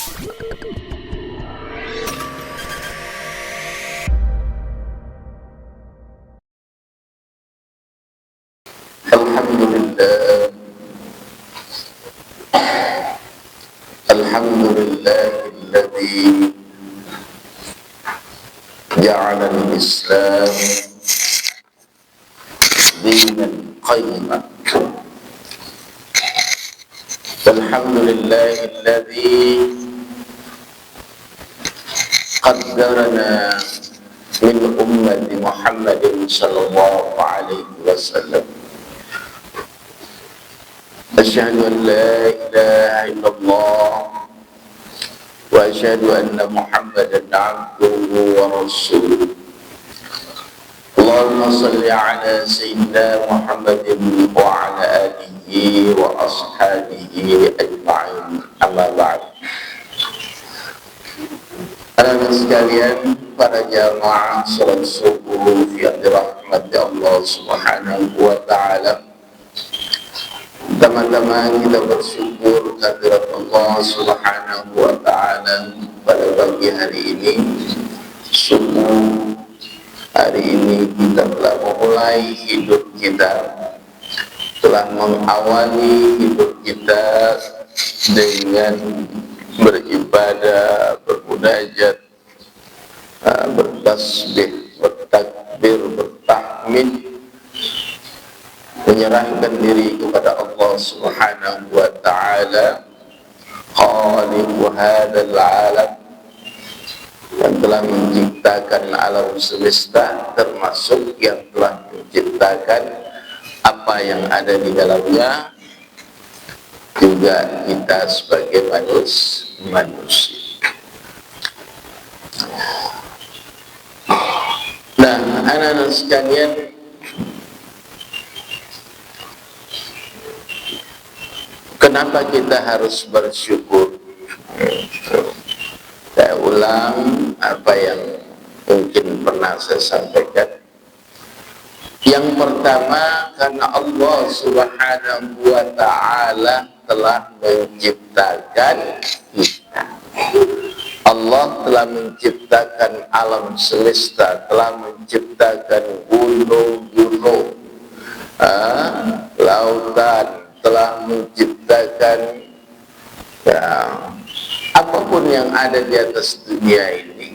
Alhamdulillah, alhamdulillahilladzi ja'ala al-Islam dinan qayyiman. Alhamdulillahilladzi qaddarana min ummati Muhammadin sallallahu alaihi wasallam. Asyhadu an la ilaha illallah wa asyhadu anna Muhammadan abduhu wa rasuluh. Allahumma salli ala sayyidina Muhammadin wa ala alihi wa ashabihi ajma'in. Amma ba'd. Anak-anak sekalian, para jamaah salat subuh yang dirahmati Allah Subhanahu wa taala. Teman-teman, kita bersyukur kehadirat Allah Subhanahu wa taala pada pagi hari ini. Subuh hari ini kita telah memulai hidup kita, telah mengawali hidup kita dengan beribadah, bermunajat, bertasbih, bertakbir, bertahmid, menyerahkan diri kepada Allah Subhanahu wa taala, khaliqu hadzal alam, yang telah menciptakan alam semesta, termasuk yang telah menciptakan apa yang ada di dalamnya, juga kita sebagai manusia. Nah, anak-anak sekalian, kenapa kita harus bersyukur? Saya ulang apa yang mungkin pernah saya sampaikan. Yang pertama, karena Allah Subhanahu wa ta'ala telah menciptakan kita. Allah telah menciptakan alam semesta, telah menciptakan gunung-gunung, lautan, telah menciptakan apapun yang ada di atas dunia ini,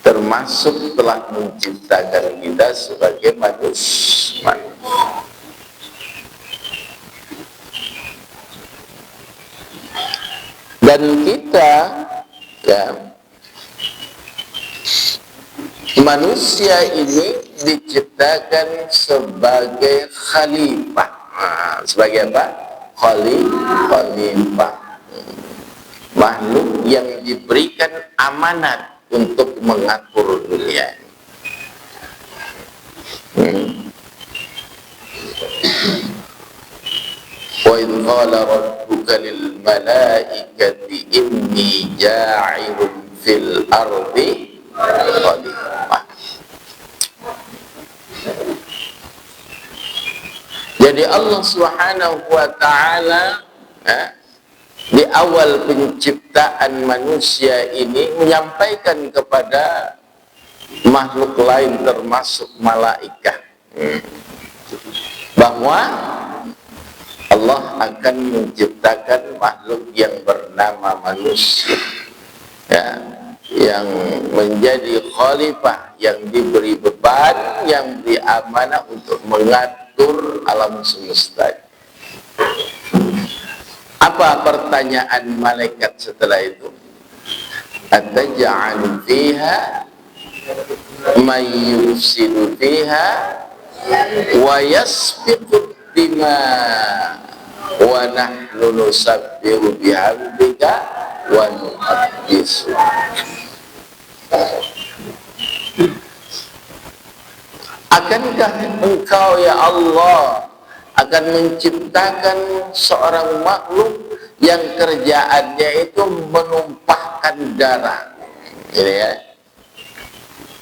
termasuk telah menciptakan kita sebagai manusia. Dan kita, manusia ini diciptakan sebagai khalifah. Sebagai apa? Khalifah, makhluk yang diberikan amanat untuk mengatur dunia. Wa idh qala rabbuka lil malaikati inni ja'ilun fil ardi khalifah. Jadi Allah Subhanahu wa ta'ala di awal penciptaan manusia ini menyampaikan kepada makhluk lain termasuk malaikat bahwa Allah akan menciptakan makhluk yang bernama manusia, yang menjadi khalifah, yang diberi beban, yang diberi amanah untuk mengatur alam semesta. Apa pertanyaan malaikat setelah itu? Ataj'alu fiha may yufsidu fiha wa yasfiku dima wa nahnu nusabbihu bihamdika wa nuqaddisu. Akankah engkau ya Allah akan menciptakan seorang makhluk yang kerjaannya itu menumpahkan darah? Ini ya,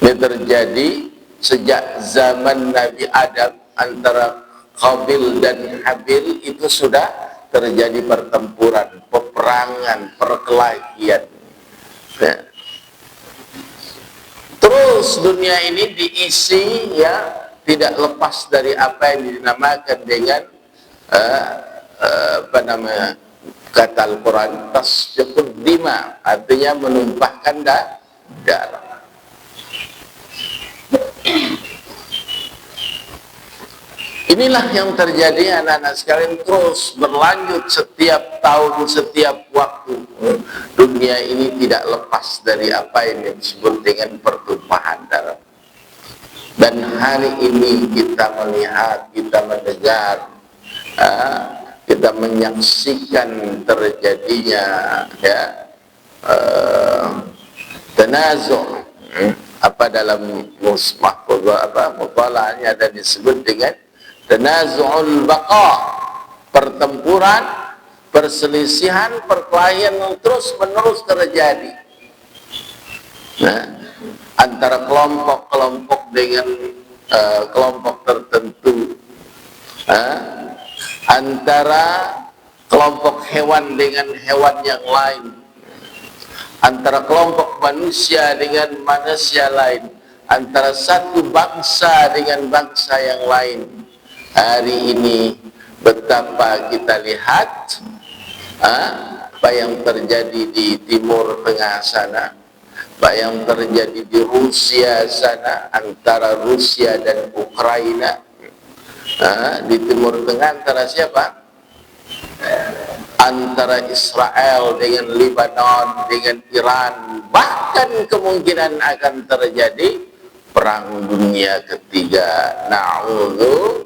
ini terjadi sejak zaman Nabi Adam. Antara Qabil dan Habil itu sudah terjadi pertempuran, peperangan, perkelahian. Ya. Terus dunia ini diisi ya tidak lepas dari apa yang dinamakan dengan apa namanya kata Al-Quran tasfiqud dima, artinya menumpahkan darah. Inilah yang terjadi anak-anak sekalian, terus berlanjut setiap tahun, setiap waktu. Dunia ini tidak lepas dari apa yang disebut dengan pertumpahan darah. Dan hari ini kita melihat, kita mendengar, kita menyaksikan terjadinya ya tanazu', apa dalam mutalaahnya ada disebut dengan tanazu'ul baqa, pertempuran, perselisihan, perkelahian yang terus menerus terjadi. Nah, antara kelompok-kelompok dengan kelompok tertentu, antara kelompok hewan dengan hewan yang lain, antara kelompok manusia dengan manusia lain, antara satu bangsa dengan bangsa yang lain. Hari ini betapa kita lihat apa yang terjadi di Timur Tengah sana, apa yang terjadi di Rusia sana, antara Rusia dan Ukraina. Di Timur Tengah antara siapa? Antara Israel dengan Lebanon, dengan Iran, bahkan kemungkinan akan terjadi perang dunia ketiga. Na'udzubillah.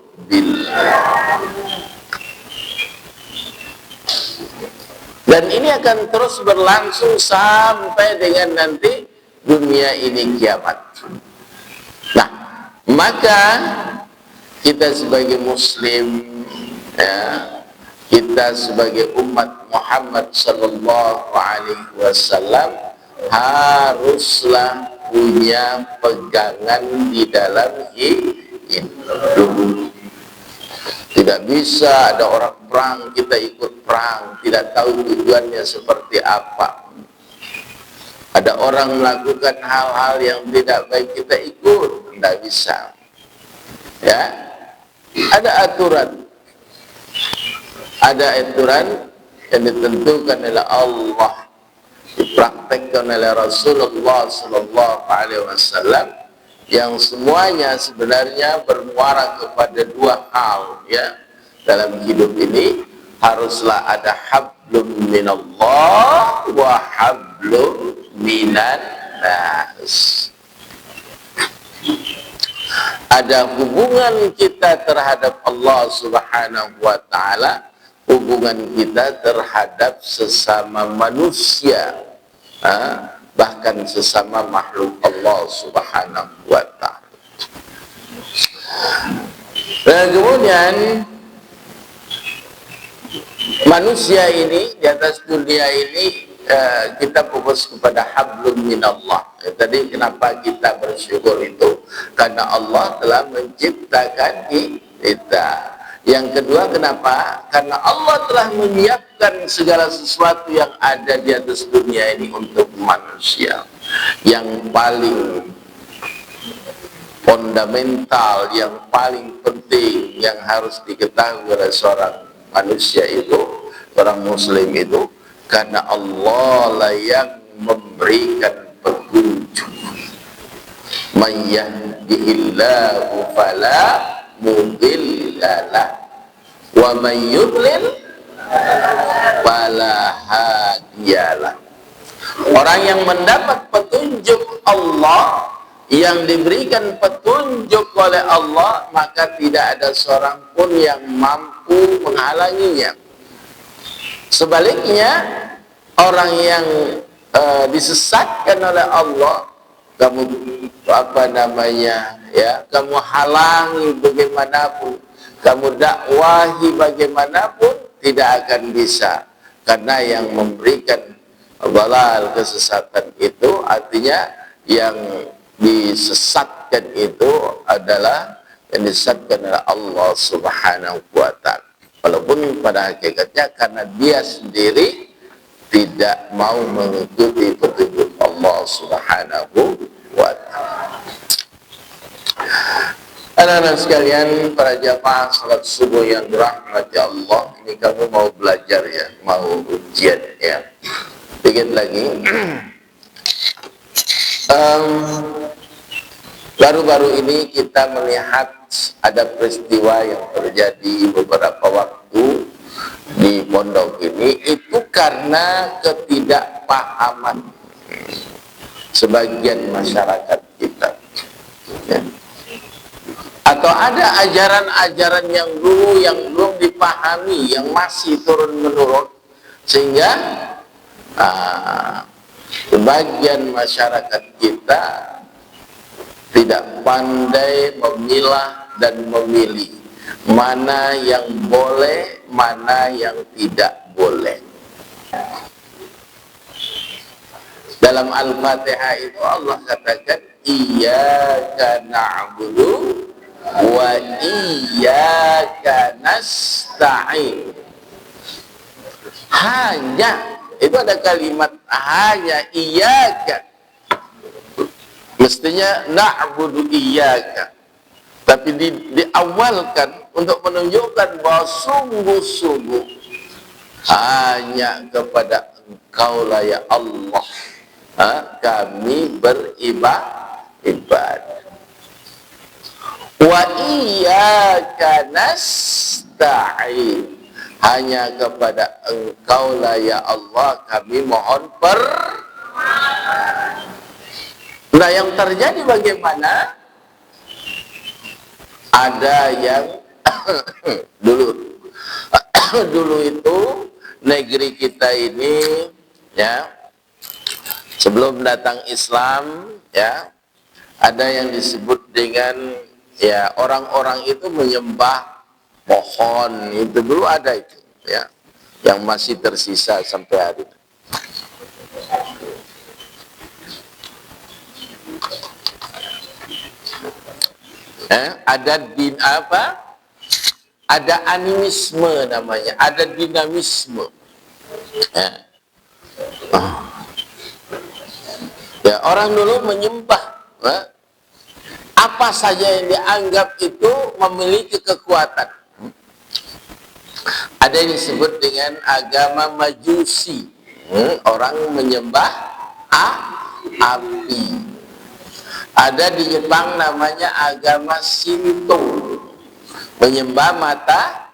Dan ini akan terus berlangsung sampai dengan nanti dunia ini kiamat. Nah, maka kita sebagai muslim, ya, kita sebagai umat Muhammad sallallahu alaihi wasallam haruslah punya pegangan di dalam hidup. Tidak bisa ada orang perang, kita ikut perang, tidak tahu tujuannya seperti apa. Ada orang melakukan hal-hal yang tidak baik, kita ikut, tidak bisa. Ya, ada aturan. Ada aturan yang ditentukan oleh Allah, dipraktekkan oleh Rasulullah sallallahu alaihi wasallam, yang semuanya sebenarnya bermuara kepada dua hal ya. Dalam hidup ini haruslah ada hablum minallah wa hablum minan nas. Ada hubungan kita terhadap Allah Subhanahu wa taala, hubungan kita terhadap sesama manusia, bahkan sesama makhluk Allah Subhanahu wa ta'ala. Dan kemudian manusia ini di atas dunia ini kita fokus kepada hablum minallah. Tadi kenapa kita bersyukur itu? Karena Allah telah menciptakan kita. Yang kedua kenapa? Karena Allah telah menyiapkan segala sesuatu yang ada di atas dunia ini untuk manusia. Yang paling fundamental, yang paling penting, yang harus diketahui oleh seorang manusia itu, seorang muslim itu, karena Allah lah yang memberikan petunjuk. Man yahdihillahu fala mudhillalah wa man yudlil fala hadiyalah. Orang yang mendapat petunjuk Allah, yang diberikan petunjuk oleh Allah, maka tidak ada seorang pun yang mampu menghalanginya. Sebaliknya, orang yang disesatkan oleh Allah, kamu kamu halangi bagaimanapun, kamu dakwahi bagaimanapun, tidak akan bisa. Karena yang memberikan dhalal, kesesatan itu artinya yang disesatkan itu adalah yang disesatkan oleh Allah Subhanahu wa ta'ala. Walaupun pada hakikatnya karena dia sendiri tidak mau mengikuti petunjuk Allah Subhanahu wa ta'ala. Anak-anak sekalian, para jamaah salat subuh yang dirahmati Allah, ini kamu mau belajar ya, mau ujian ya. Dikit lagi. Baru-baru ini kita melihat ada peristiwa yang terjadi beberapa waktu di pondok ini, itu karena ketidakpahaman sebagian masyarakat kita ya. Atau ada ajaran-ajaran yang dulu yang belum dipahami, yang masih turun-menurun, sehingga sebagian masyarakat kita tidak pandai memilah dan memilih mana yang boleh, mana yang tidak boleh. Dalam Al-Fatihah itu Allah katakan, iyyaka na'budu wa iyyaka nasta'in. Hanya, itu ada kalimat hanya, iyyaka. Mestinya na'budu iyyaka. Tapi diawalkan untuk menunjukkan bahwa sungguh-sungguh hanya kepada Engkau lah ya Allah kami beribadah. Wa iyyaka nasta'in. Hanya kepada Engkau lah ya Allah kami mohon Nah, yang terjadi bagaimana? Ada yang dulu itu negeri kita ini ya, sebelum datang Islam ya, ada yang disebut dengan ya, orang-orang itu menyembah pohon. Itu dulu ada itu ya, yang masih tersisa sampai hari ini. Ada ada animisme namanya, ada dinamisme ya, orang dulu menyembah apa saja yang dianggap itu memiliki kekuatan. Ada yang disebut dengan agama Majusi, orang menyembah api. Ada di Jepang namanya agama Shinto, menyembah mata.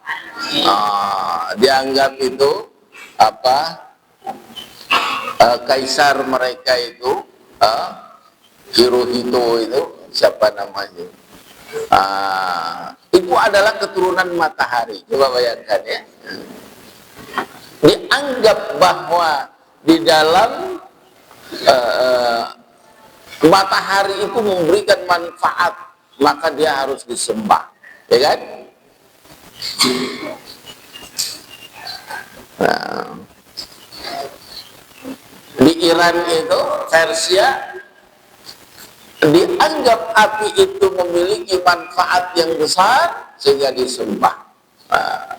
Dianggap itu kaisar mereka itu Hirohito itu siapa namanya, itu adalah keturunan matahari. Coba bayangkan ya, dianggap bahwa di dalam matahari itu memberikan manfaat, maka dia harus disembah, ya kan? Nah, di Iran itu, Persia, dianggap api itu memiliki manfaat yang besar sehingga disembah. Nah,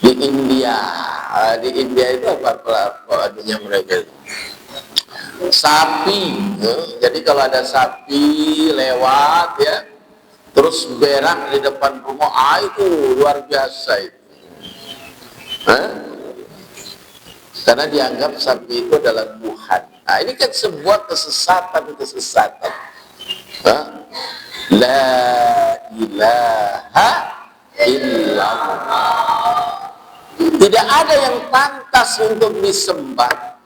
di India itu apa adanya mereka itu? Sapi, jadi kalau ada sapi lewat ya, terus berak di depan rumah, itu luar biasa itu. Karena dianggap sapi itu adalah Tuhan. Nah, ini kan sebuah kesesatan. La ilaha illallah. Tidak ada yang pantas untuk disembah.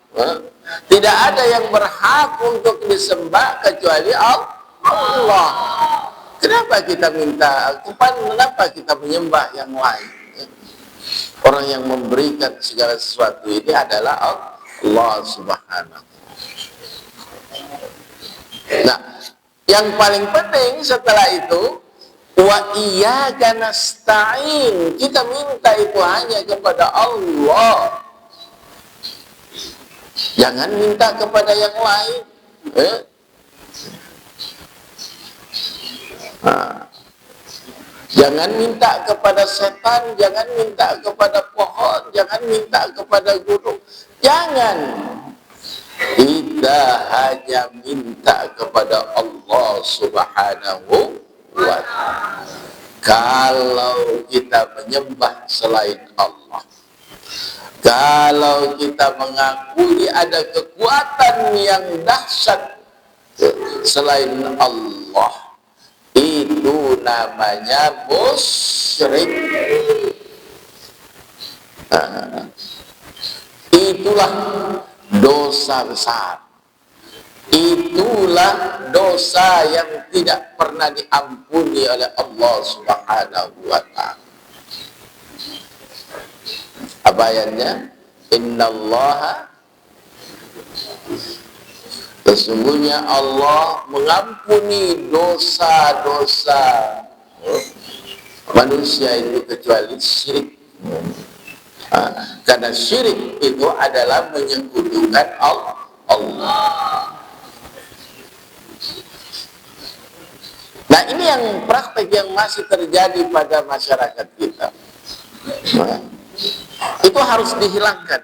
Tidak ada yang berhak untuk disembah kecuali Allah. Kenapa kita kenapa kita menyembah yang lain? Orang yang memberikan segala sesuatu ini adalah Allah Subhanahu. Nah, yang paling penting setelah itu, wa iyyaka nasta'in. Kita minta itu hanya kepada Allah. Jangan minta kepada yang lain. Jangan minta kepada setan, jangan minta kepada pohon, jangan minta kepada gunung. Jangan kita hanya minta kepada Allah Subhanahu wa ta'ala. Kalau kita menyembah selain Allah, kalau kita mengakui ada kekuatan yang dahsyat selain Allah, itu namanya musyrik. Itulah dosa besar. Itulah dosa yang tidak pernah diampuni oleh Allah Subhanahu wa ta'ala. Apa ayatnya? Innallaha, sesungguhnya Allah mengampuni dosa-dosa manusia itu kecuali syirik. Karena syirik itu adalah menyekutukan Allah. Nah, ini yang praktek yang masih terjadi pada masyarakat kita. Itu harus dihilangkan.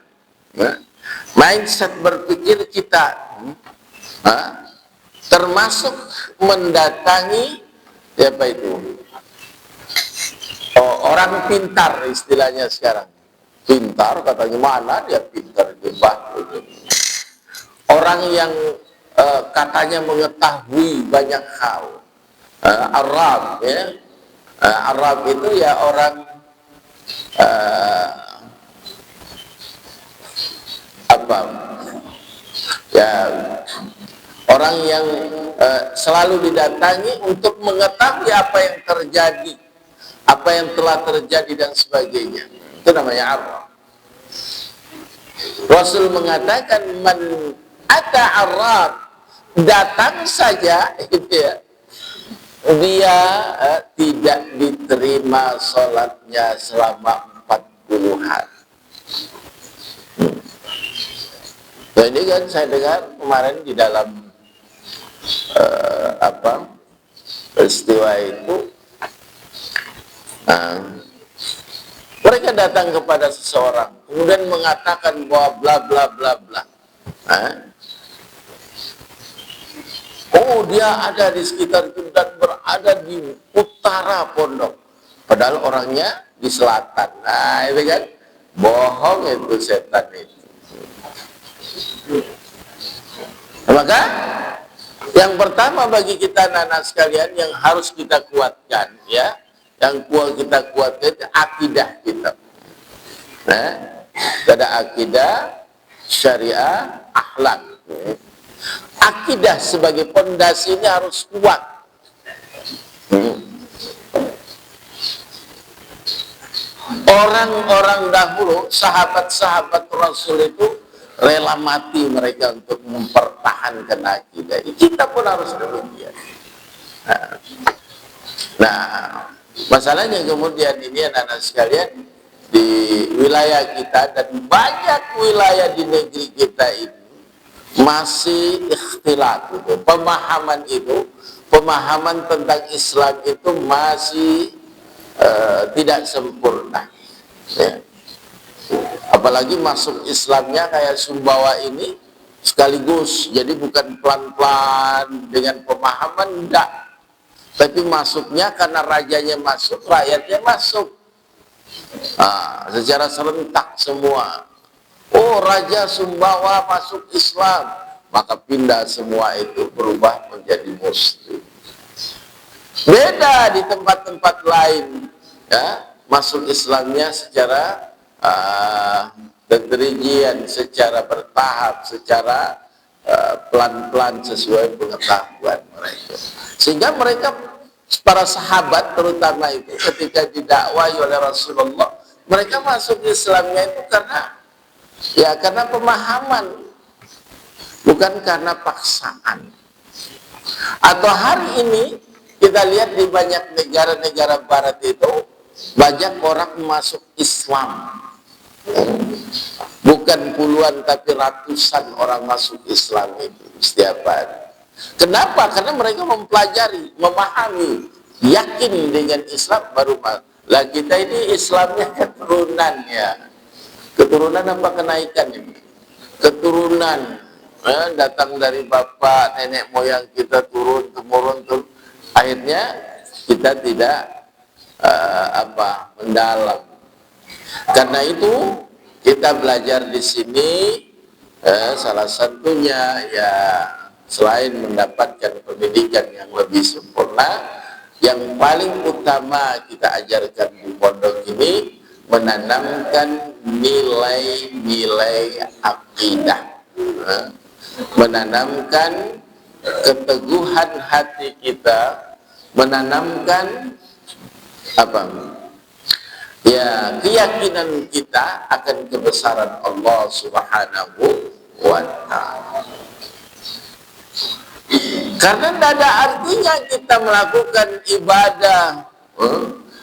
Mindset berpikir kita termasuk mendatangi apa itu? Orang pintar istilahnya sekarang. Pintar katanya, mana dia pintar itu, orang yang katanya mengetahui banyak hal. Arab ya, Arab itu ya orang apa ya, orang yang selalu didatangi untuk mengetahui apa yang terjadi, apa yang telah terjadi dan sebagainya. Itu namanya Arab. Rasul mengatakan, man ata Arab, datang saja gitu ya, dia tidak diterima sholatnya selama 40 hari. Nah, ini kan saya dengar kemarin di dalam peristiwa itu, mereka datang kepada seseorang kemudian mengatakan bahwa bla bla bla bla. Oh, dia ada di sekitar itu dan berada di utara pondok, padahal orangnya di selatan. Nah, itu kan bohong, itu setan itu. Maka yang pertama bagi kita anak-anak sekalian yang harus kita kuatkan ya, yang kita kuatkan itu akidah kita. Nah, ada akidah, syariah, akhlak. Akidah sebagai pondasinya harus kuat. Orang-orang dahulu, sahabat-sahabat Rasul itu rela mati mereka untuk mempertahankan akidah. Kita pun harus demikian. Nah, masalahnya kemudian ini anak-anak sekalian, di wilayah kita dan banyak wilayah di negeri kita ini masih ikhtilaf itu. Pemahaman tentang Islam itu masih tidak sempurna ya. Apalagi masuk Islamnya kayak Sumbawa ini sekaligus, jadi bukan pelan-pelan dengan pemahaman, enggak, tapi masuknya karena rajanya masuk, rakyatnya masuk secara serentak semua. Oh, Raja Sumbawa masuk Islam, maka pindah semua itu, berubah menjadi Muslim. Beda di tempat-tempat lain ya, masuk Islamnya secara tedrijian, secara bertahap, secara pelan-pelan sesuai pengetahuan mereka. Sehingga mereka, para sahabat terutama itu, ketika didakwahi oleh Rasulullah, mereka masuk Islamnya itu karena pemahaman, bukan karena paksaan. Atau hari ini kita lihat di banyak negara-negara barat itu, banyak orang masuk Islam, bukan puluhan tapi ratusan orang masuk Islam itu setiap hari. Kenapa? Karena mereka mempelajari, memahami, yakin dengan Islam baru masuk. Lah kita ini Islamnya keturunan apa kenaikan ini? keturunan, datang dari bapak nenek moyang kita turun temurun turun, akhirnya kita tidak mendalam. Karena itu kita belajar di sini salah satunya ya selain mendapatkan pendidikan yang lebih sempurna, yang paling utama kita ajarkan di pondok ini menanamkan nilai-nilai akidah, menanamkan keteguhan hati kita, menanamkan keyakinan kita akan kebesaran Allah Subhanahu wa ta'ala. Karena tidak ada artinya kita melakukan ibadah,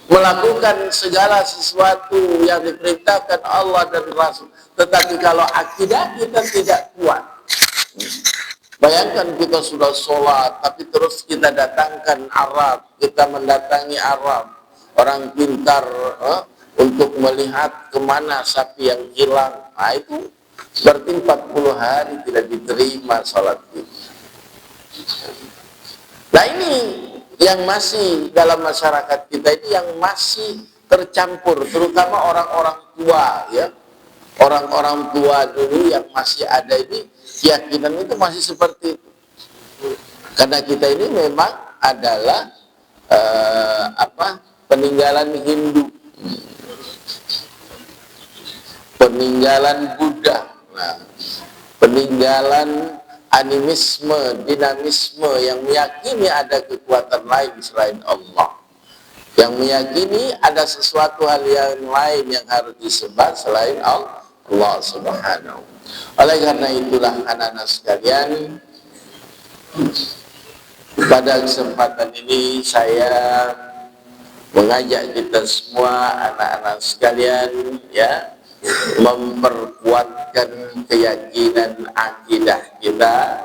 melakukan segala sesuatu yang diperintahkan Allah dan Rasul, tetapi kalau akidah kita tidak kuat. Bayangkan kita sudah sholat, tapi terus kita datangkan Arab, kita mendatangi Arab, orang pintar untuk melihat kemana sapi yang hilang. Nah itu berarti 40 hari tidak diterima sholat kita. Nah ini yang masih dalam masyarakat kita ini yang masih tercampur, terutama orang-orang tua ya. Orang-orang tua dulu yang masih ada ini, keyakinan itu masih seperti itu. Karena kita ini memang adalah peninggalan Hindu, peninggalan Buddha, peninggalan animisme, dinamisme yang meyakini ada kekuatan lain selain Allah, yang meyakini ada sesuatu hal yang lain yang harus disembah selain Allah Subhanahu. Oleh karena itulah anak-anak sekalian, pada kesempatan ini saya mengajak kita semua anak-anak sekalian ya, memperkuatkan keyakinan akidah kita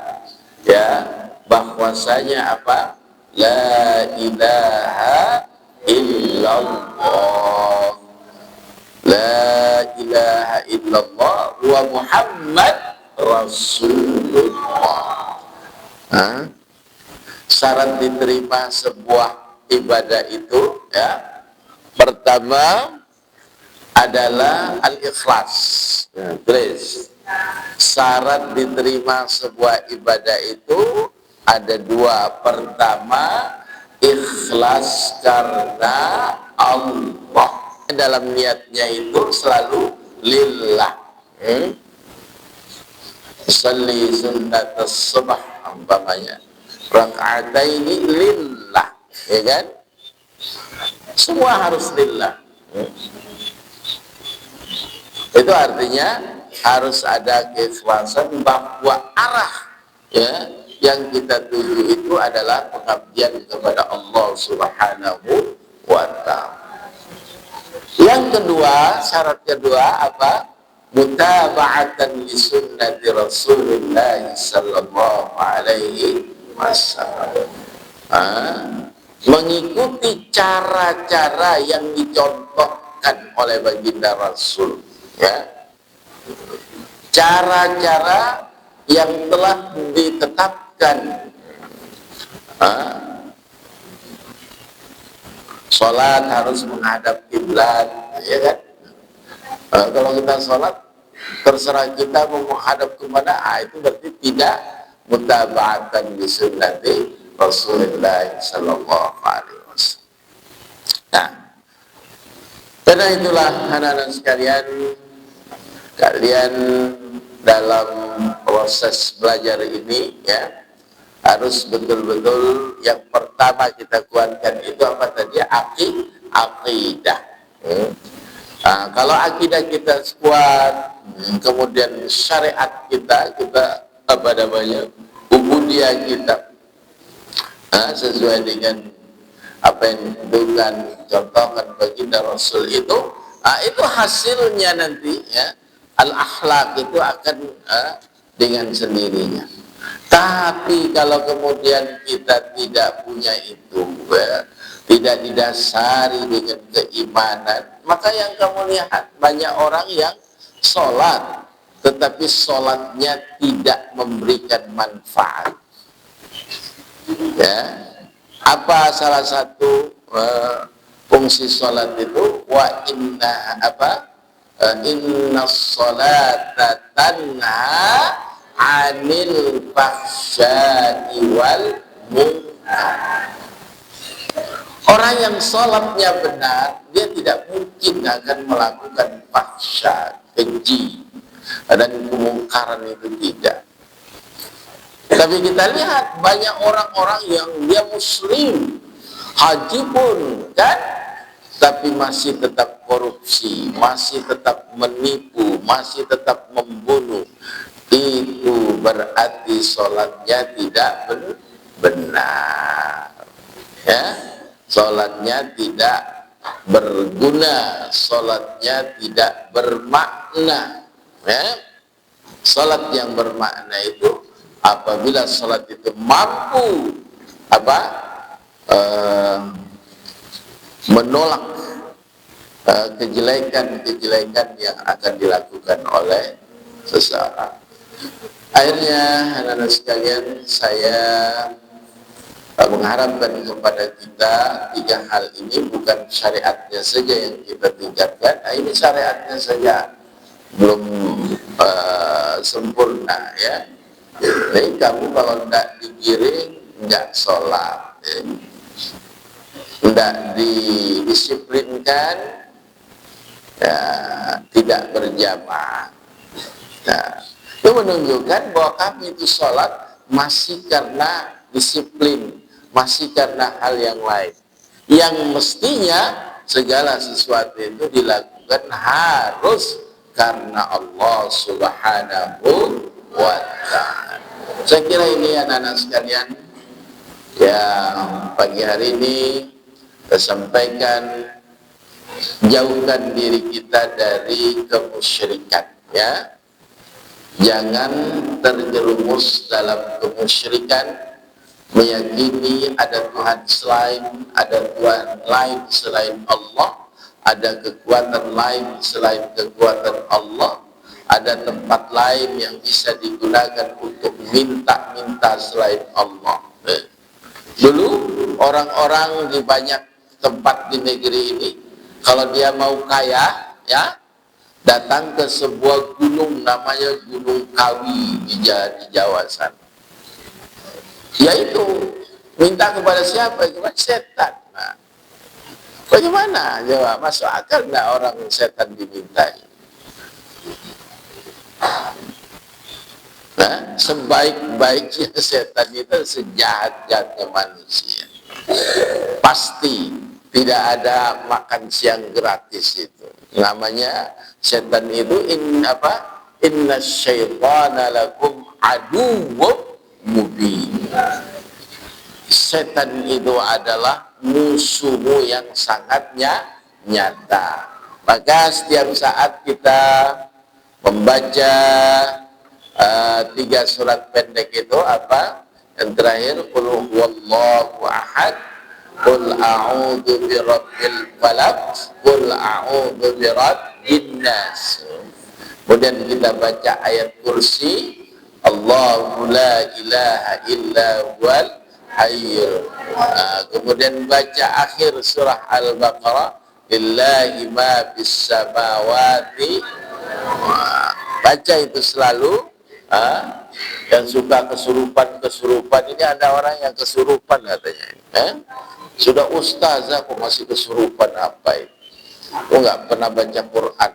ya, bahwasanya la ilaha illallah, la ilaha illallah wa Muhammad Rasulullah. Syarat diterima sebuah ibadah itu ya, pertama adalah al-ikhlas. Terus syarat diterima sebuah ibadah itu ada dua. Pertama, ikhlas karena Allah. Dalam niatnya itu selalu lillah. Salli sunnatus subh umpamanya, raka'ataini lillah, ya kan? Semua harus lillah. Itu artinya harus ada keikhlasan bahwa arah ya yang kita tuju itu adalah pengabdian kepada Allah Subhanahu wa ta'ala. Yang kedua, syarat kedua apa? Mutaba'atan li sunnati Rasulullah sallallahu alaihi wasallam. Mengikuti cara-cara yang dicontohkan oleh baginda Rasul ya. Cara-cara yang telah ditetapkan. Sholat harus menghadap kiblat, ya kan? Kalau kita sholat terserah kita mau menghadap kemana, itu berarti tidak mutaba'atan bi sunnati Rasulullah sallallahu alaihi wasallam. Nah, karena itulah anak-anak sekalian, kalian dalam proses belajar ini ya harus betul-betul yang pertama kita kuatkan itu apa tadi? Akidah. Kalau akidah kita kuat, kemudian syariat kita ubudiyah kita sesuai dengan apa yang ditentukan contohkan baginda Rasul itu hasilnya nanti ya, al-akhlak itu akan dengan sendirinya. Tapi kalau kemudian kita tidak punya itu ya, tidak didasari dengan keimanan, maka yang kamu lihat banyak orang yang sholat tetapi sholatnya tidak memberikan manfaat. Ya, apa salah satu fungsi sholat itu? Wa inna inna sholata tanha anil fahsya'i wal munkar. Orang yang sholatnya benar, dia tidak mungkin akan melakukan fahsya, keji, dan kemungkaran itu tidak. Tapi kita lihat banyak orang-orang yang dia muslim, haji pun kan, tapi masih tetap korupsi, masih tetap menipu, masih tetap membunuh. Itu berarti sholatnya tidak benar. Ya, sholatnya tidak berguna, sholatnya tidak bermakna. Ya, sholat yang bermakna itu apabila sholat itu mampu menolak kejelekan-kejelekan yang akan dilakukan oleh seseorang. Akhirnya, anak-anak sekalian, saya mengharapkan kepada kita tiga hal ini, bukan syariatnya saja yang kita tingkatkan. Ini syariatnya saja belum sempurna, ya. Jadi kamu kalau tidak digiring, tidak sholat, ya. Tidak didisiplinkan, ya, tidak berjamaah. Nah, itu menunjukkan bahwa kami itu sholat masih karena disiplin, masih karena hal yang lain. Yang mestinya segala sesuatu itu dilakukan harus karena Allah Subhanahu wa ta'ala. Saya kira ini anak-anak sekalian yang pagi hari ini saya sampaikan, jauhkan diri kita dari kemusyrikan, ya. Jangan terjerumus dalam kemusyrikan, meyakini ada Tuhan lain selain Allah, ada kekuatan lain selain kekuatan Allah, ada tempat lain yang bisa digunakan untuk minta-minta selain Allah. Dulu orang-orang di banyak tempat di negeri ini, kalau dia mau kaya, ya, datang ke sebuah gunung namanya Gunung Kawi di Jawa sana. Yaitu minta kepada siapa? Kepada setan. Nah, bagaimana? Jawab, masuk akal nggak orang setan dimintai? Nah, sebaik-baiknya setan itu sejahat-jahatnya manusia. Pasti tidak ada makan siang gratis itu. Namanya setan itu inna syaitana lakum aduwwum mubin. Setan itu adalah musuhmu yang sangat nyata. Maka setiap saat kita membaca 3 surat pendek itu yang terakhir, qul huwallahu ahad, qul a'udzu birabbil falaq, qul a'udzu birabbin nas. Kemudian kita baca ayat kursi, Allahu la ilaha illa huwal hayyul. Kemudian baca akhir surah Al-Baqarah, lillahi ma fis samawati. Baca itu selalu. Yang suka kesurupan ini, ada orang yang kesurupan katanya. Sudah ustazah kok masih kesurupan apa itu? Enggak pernah baca Quran.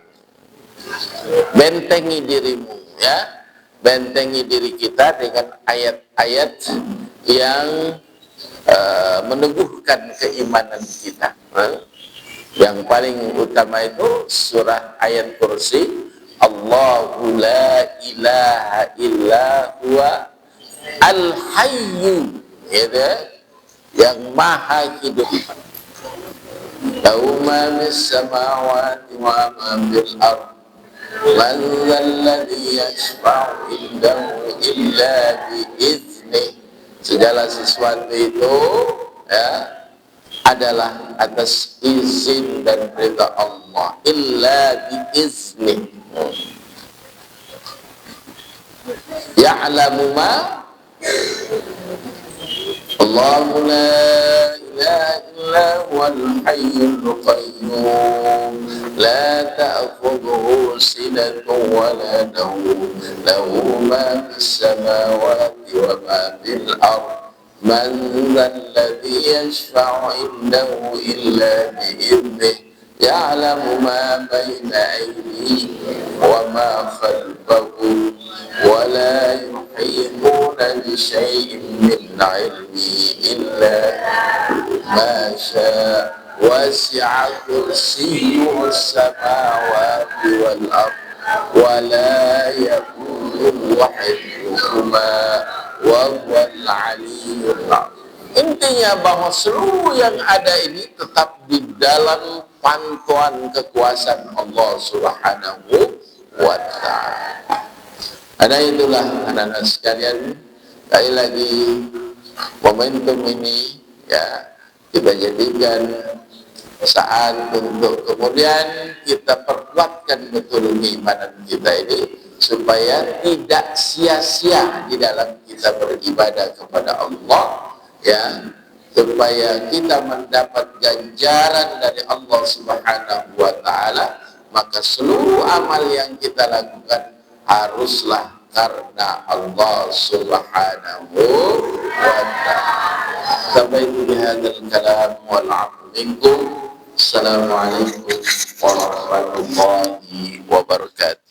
Bentengi dirimu, ya. Bentengi diri kita dengan ayat-ayat yang meneguhkan keimanan kita. Yang paling utama itu surah ayat kursi, Allahu la ilaha illa huwa al-hayyu, gitu, yang maha hidup. Lahu ma fis samawati wa ma fil ardh, man dzal ladzi yashfa'u indahu illa bi idznih. Segala sesuatu itu, ya, adalah atas izin dan perintah Allah, illa bi idznih. Ya'lamu ma Allahu la ilaha illa huwal hayyul qayyum la ta'khudhuhu sinatun wa la nawm lahu ma fis samawati wa ma fil ardh man dhal ladzi yashfa'u indahu illa bi'idhnihi ya'lamu ma baina aydihim wa ma khalfahum wa la yuhituna bi syai'in min 'ilmihi illa ma syaa wasi'a kursiyyuhu as-samawati wal ardh wa la yaquduhu hifdhuhuma wa huwal 'aliyyul 'azim. Intinya bahwa seluruh yang ada ini tetap di dalam pantauan kekuasaan Allah Subhanahu wa ta'ala. Karena itulah anak-anak sekalian, sekali lagi momentum ini ya kita jadikan saat untuk kemudian kita perkuatkan betul keimanan kita ini supaya tidak sia-sia di dalam kita beribadah kepada Allah, ya, supaya kita mendapat ganjaran dari Allah Subhanahu wa ta'ala. Maka seluruh amal yang kita lakukan haruslah karena Allah Subhanahu wa ta'ala. Sampai di hadzal kalam wal 'afwu minkum. Assalamualaikum warahmatullahi wabarakatuh.